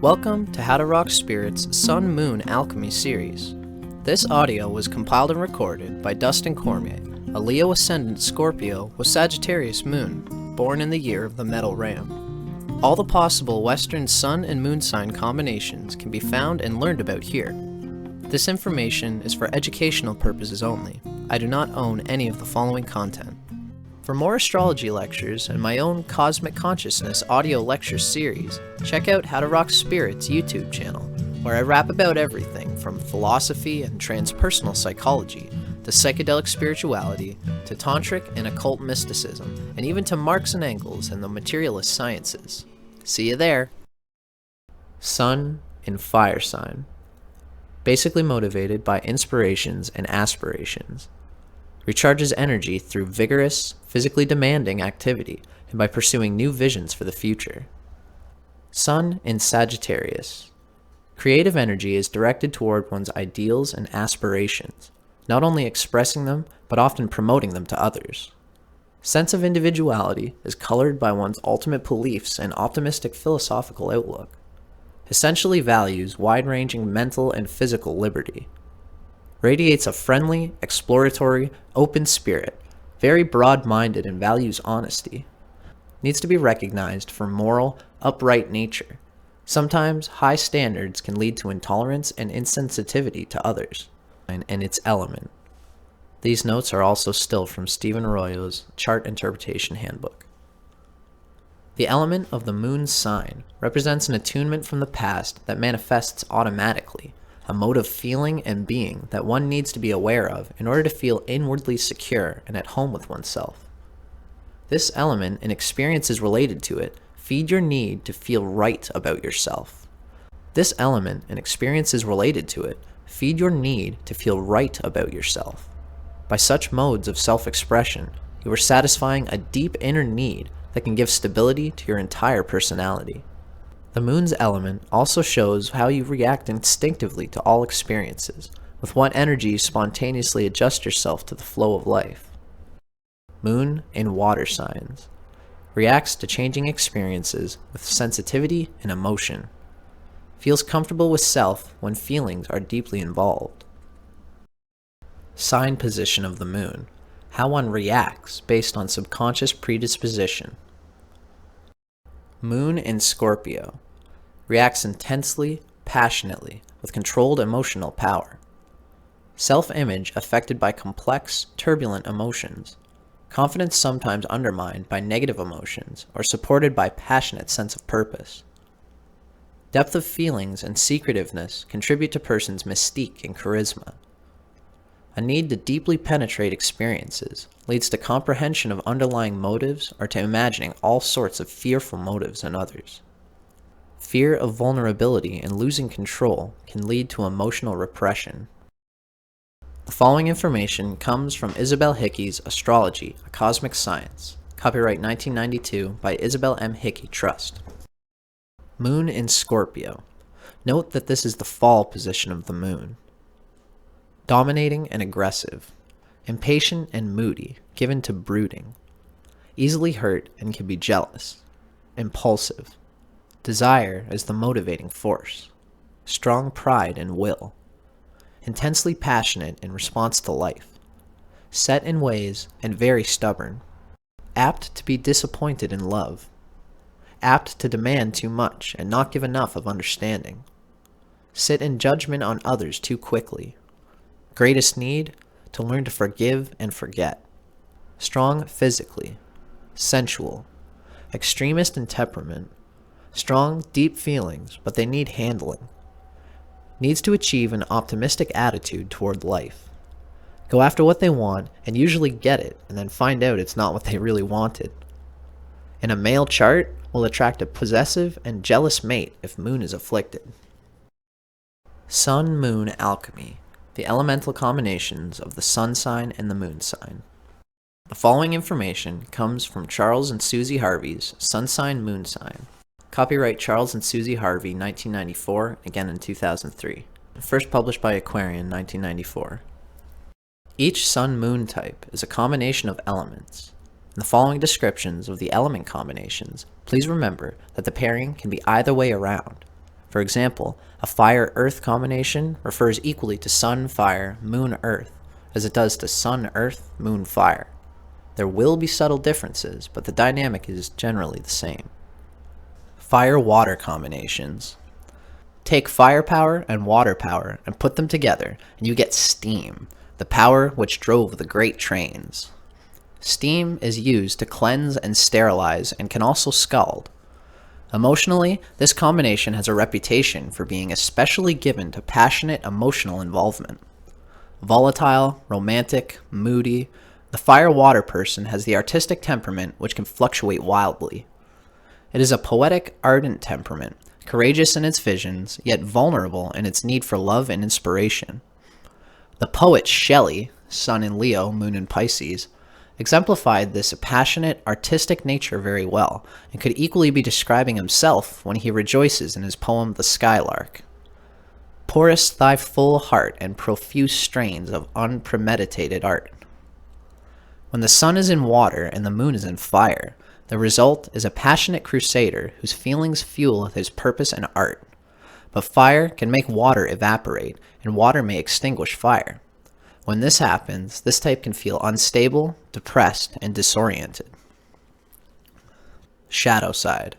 Welcome to How to Rock Spirit's Sun-Moon Alchemy series. This audio was compiled and recorded by Dustin Cormier, a Leo Ascendant Scorpio with Sagittarius Moon, born in the year of the Metal Ram. All the possible Western Sun and Moon sign combinations can be found and learned about here. This information is for educational purposes only. I do not own any of the following content. For more astrology lectures and my own Cosmic Consciousness audio lecture series, check out How to Rock Spirit's YouTube channel, where I rap about everything from philosophy and transpersonal psychology, to psychedelic spirituality, to tantric and occult mysticism, and even to Marx and Engels and the materialist sciences. See you there! Sun in Fire Sign. Basically motivated by inspirations and aspirations. Recharges energy through vigorous, physically demanding activity and by pursuing new visions for the future. Sun in Sagittarius. Creative energy is directed toward one's ideals and aspirations, not only expressing them, but often promoting them to others. Sense of individuality is colored by one's ultimate beliefs and optimistic philosophical outlook. Essentially values wide-ranging mental and physical liberty. Radiates a friendly, exploratory, open spirit, very broad-minded and values honesty. Needs to be recognized for moral, upright nature. Sometimes high standards can lead to intolerance and insensitivity to others, and its element. These notes are also still from Stephen Arroyo's Chart Interpretation Handbook. The element of the moon's sign represents an attunement from the past that manifests automatically, a mode of feeling and being that one needs to be aware of in order to feel inwardly secure and at home with oneself. This element and experiences related to it feed your need to feel right about yourself. This element and experiences related to it feed your need to feel right about yourself. By such modes of self-expression, you are satisfying a deep inner need that can give stability to your entire personality. The moon's element also shows how you react instinctively to all experiences, with what energy you spontaneously adjust yourself to the flow of life. Moon in Water Signs. Reacts to changing experiences with sensitivity and emotion. Feels comfortable with self when feelings are deeply involved. Sign position of the moon. How one reacts based on subconscious predisposition. Moon in Scorpio. Reacts intensely, passionately, with controlled emotional power. Self-image affected by complex, turbulent emotions. Confidence sometimes undermined by negative emotions or supported by passionate sense of purpose. Depth of feelings and secretiveness contribute to person's mystique and charisma. A need to deeply penetrate experiences leads to comprehension of underlying motives or to imagining all sorts of fearful motives in others. Fear of vulnerability and losing control can lead to emotional repression. The following information comes from Isabel Hickey's Astrology, a Cosmic Science, copyright 1992 by Isabel M. Hickey Trust. Moon in Scorpio. Note that this is the fall position of the moon. Dominating and aggressive, impatient and moody, given to brooding, easily hurt and can be jealous, impulsive. Desire is the motivating force, strong pride and will, intensely passionate in response to life, set in ways and very stubborn, apt to be disappointed in love, apt to demand too much and not give enough of understanding, sit in judgment on others too quickly. Greatest need, to learn to forgive and forget. Strong physically. Sensual. Extremist in temperament. Strong, deep feelings, but they need handling. Needs to achieve an optimistic attitude toward life. Go after what they want and usually get it, and then find out it's not what they really wanted. In a male chart, will attract a possessive and jealous mate if moon is afflicted. Sun-Moon Alchemy. The elemental combinations of the sun sign and the moon sign. The following information comes from Charles and Susie Harvey's Sun Sign Moon Sign. Copyright Charles and Susie Harvey, 1994, again in 2003. First published by Aquarian, 1994. Each sun-moon type is a combination of elements. In the following descriptions of the element combinations, please remember that the pairing can be either way around. For example, a fire-earth combination refers equally to sun-fire, moon-earth, as it does to sun-earth, moon-fire. There will be subtle differences, but the dynamic is generally the same. Fire-water combinations. Take firepower and water power and put them together, and you get steam, the power which drove the great trains. Steam is used to cleanse and sterilize and can also scald. Emotionally, this combination has a reputation for being especially given to passionate emotional involvement. Volatile, romantic, moody, the fire-water person has the artistic temperament which can fluctuate wildly. It is a poetic, ardent temperament, courageous in its visions, yet vulnerable in its need for love and inspiration. The poet Shelley, Sun in Leo, Moon in Pisces, exemplified this passionate, artistic nature very well, and could equally be describing himself when he rejoices in his poem The Skylark. Pourest thy full heart and profuse strains of unpremeditated art. When the sun is in water and the moon is in fire, the result is a passionate crusader whose feelings fuel his purpose and art. But fire can make water evaporate, and water may extinguish fire. When this happens, this type can feel unstable, depressed, and disoriented. Shadow side.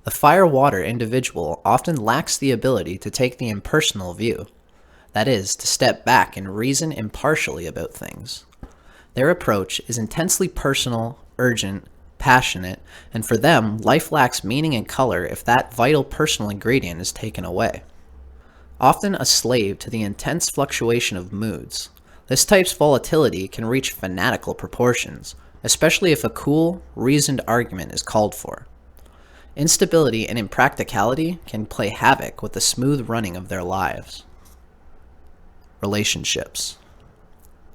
The fire-water individual often lacks the ability to take the impersonal view, that is, to step back and reason impartially about things. Their approach is intensely personal, urgent, passionate, and for them, life lacks meaning and color if that vital personal ingredient is taken away. Often a slave to the intense fluctuation of moods, this type's volatility can reach fanatical proportions, especially if a cool, reasoned argument is called for. Instability and impracticality can play havoc with the smooth running of their lives. Relationships.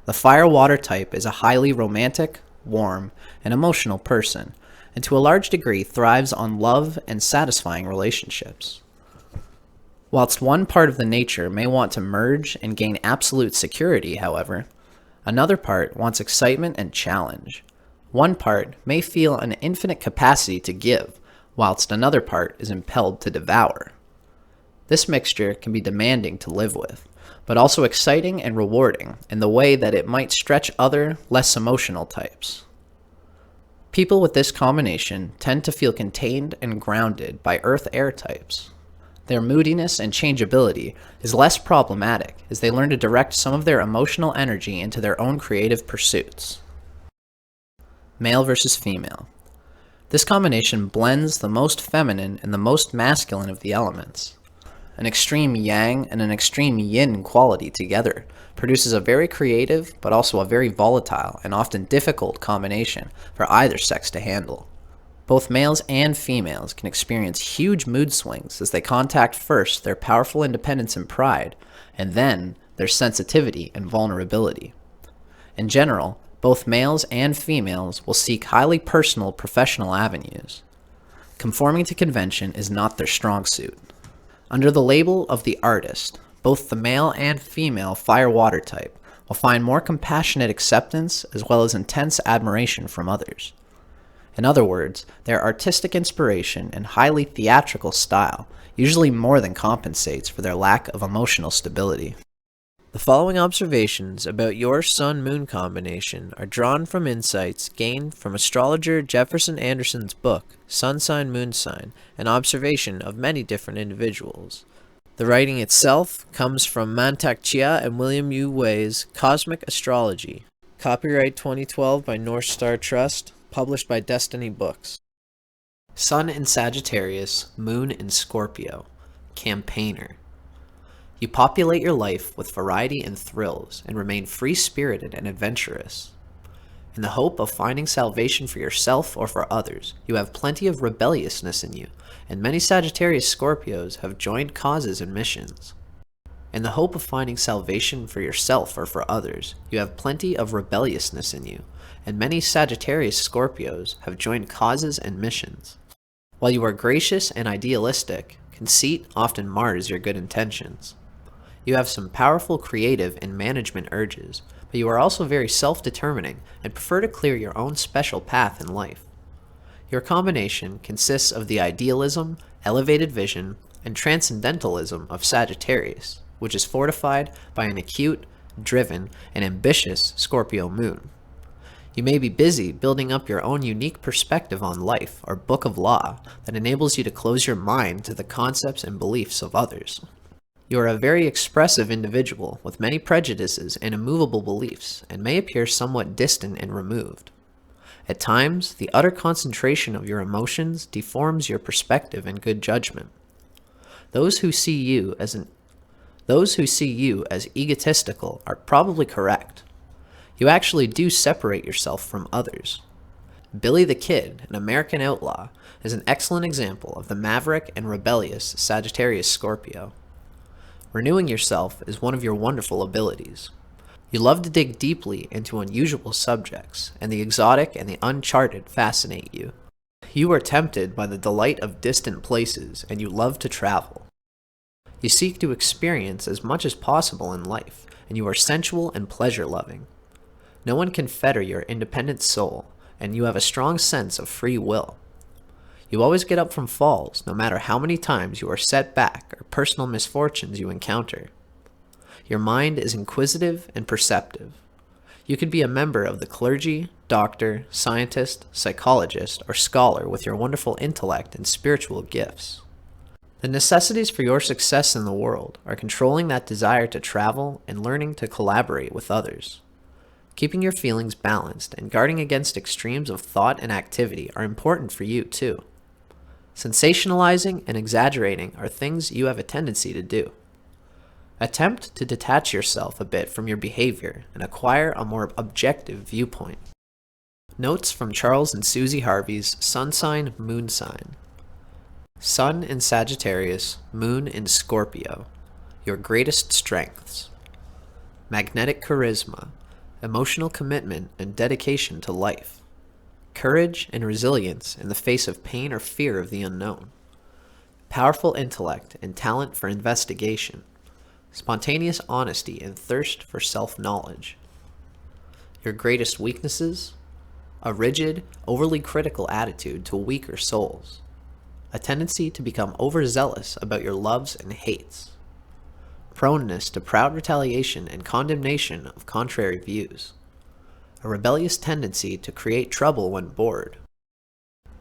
The fire-water type is a highly romantic, warm, and emotional person, and to a large degree thrives on love and satisfying relationships. Whilst one part of the nature may want to merge and gain absolute security, however, another part wants excitement and challenge. One part may feel an infinite capacity to give, whilst another part is impelled to devour. This mixture can be demanding to live with, but also exciting and rewarding in the way that it might stretch other, less emotional types. People with this combination tend to feel contained and grounded by earth-air types. Their moodiness and changeability is less problematic as they learn to direct some of their emotional energy into their own creative pursuits. Male versus female. This combination blends the most feminine and the most masculine of the elements. An extreme yang and an extreme yin quality together produces a very creative but also a very volatile and often difficult combination for either sex to handle. Both males and females can experience huge mood swings as they contact first their powerful independence and pride, and then their sensitivity and vulnerability. In general, both males and females will seek highly personal professional avenues. Conforming to convention is not their strong suit. Under the label of the artist, both the male and female fire-water type will find more compassionate acceptance as well as intense admiration from others. In other words, their artistic inspiration and highly theatrical style usually more than compensates for their lack of emotional stability. The following observations about your Sun-Moon combination are drawn from insights gained from astrologer Jefferson Anderson's book, Sun Sign, Moon Sign, an observation of many different individuals. The writing itself comes from Mantak Chia and William U. Wei's Cosmic Astrology. Copyright 2012 by North Star Trust. Published by Destiny Books. Sun in Sagittarius, Moon in Scorpio. Campaigner. You populate your life with variety and thrills and remain free-spirited and adventurous. In the hope of finding salvation for yourself or for others, you have plenty of rebelliousness in you, and many Sagittarius Scorpios have joined causes and missions. In the hope of finding salvation for yourself or for others, you have plenty of rebelliousness in you, and many Sagittarius Scorpios have joined causes and missions. While you are gracious and idealistic, conceit often mars your good intentions. You have some powerful creative and management urges, but you are also very self-determining and prefer to clear your own special path in life. Your combination consists of the idealism, elevated vision, and transcendentalism of Sagittarius, which is fortified by an acute, driven, and ambitious Scorpio moon. You may be busy building up your own unique perspective on life or book of law that enables you to close your mind to the concepts and beliefs of others. You are a very expressive individual with many prejudices and immovable beliefs, and may appear somewhat distant and removed. At times, the utter concentration of your emotions deforms your perspective and good judgment. Those who see you as egotistical are probably correct. You actually do separate yourself from others. Billy the Kid, an American outlaw, is an excellent example of the maverick and rebellious Sagittarius Scorpio. Renewing yourself is one of your wonderful abilities. You love to dig deeply into unusual subjects, and the exotic and the uncharted fascinate you. You are tempted by the delight of distant places, and you love to travel. You seek to experience as much as possible in life, and you are sensual and pleasure-loving. No one can fetter your independent soul, and you have a strong sense of free will. You always get up from falls, no matter how many times you are set back or personal misfortunes you encounter. Your mind is inquisitive and perceptive. You could be a member of the clergy, doctor, scientist, psychologist, or scholar with your wonderful intellect and spiritual gifts. The necessities for your success in the world are controlling that desire to travel and learning to collaborate with others. Keeping your feelings balanced and guarding against extremes of thought and activity are important for you too. Sensationalizing and exaggerating are things you have a tendency to do. Attempt to detach yourself a bit from your behavior and acquire a more objective viewpoint. Notes from Charles and Susie Harvey's Sun Sign, Moon Sign. Sun in Sagittarius, Moon in Scorpio. Your greatest strengths. Magnetic charisma, emotional commitment and dedication to life. Courage and resilience in the face of pain or fear of the unknown. Powerful intellect and talent for investigation. Spontaneous honesty and thirst for self-knowledge. Your greatest weaknesses? A rigid, overly critical attitude to weaker souls. A tendency to become overzealous about your loves and hates. Proneness to proud retaliation and condemnation of contrary views. A rebellious tendency to create trouble when bored.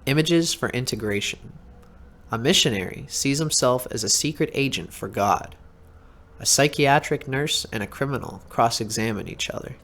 Images for integration. A missionary sees himself as a secret agent for God. A psychiatric nurse and a criminal cross-examine each other.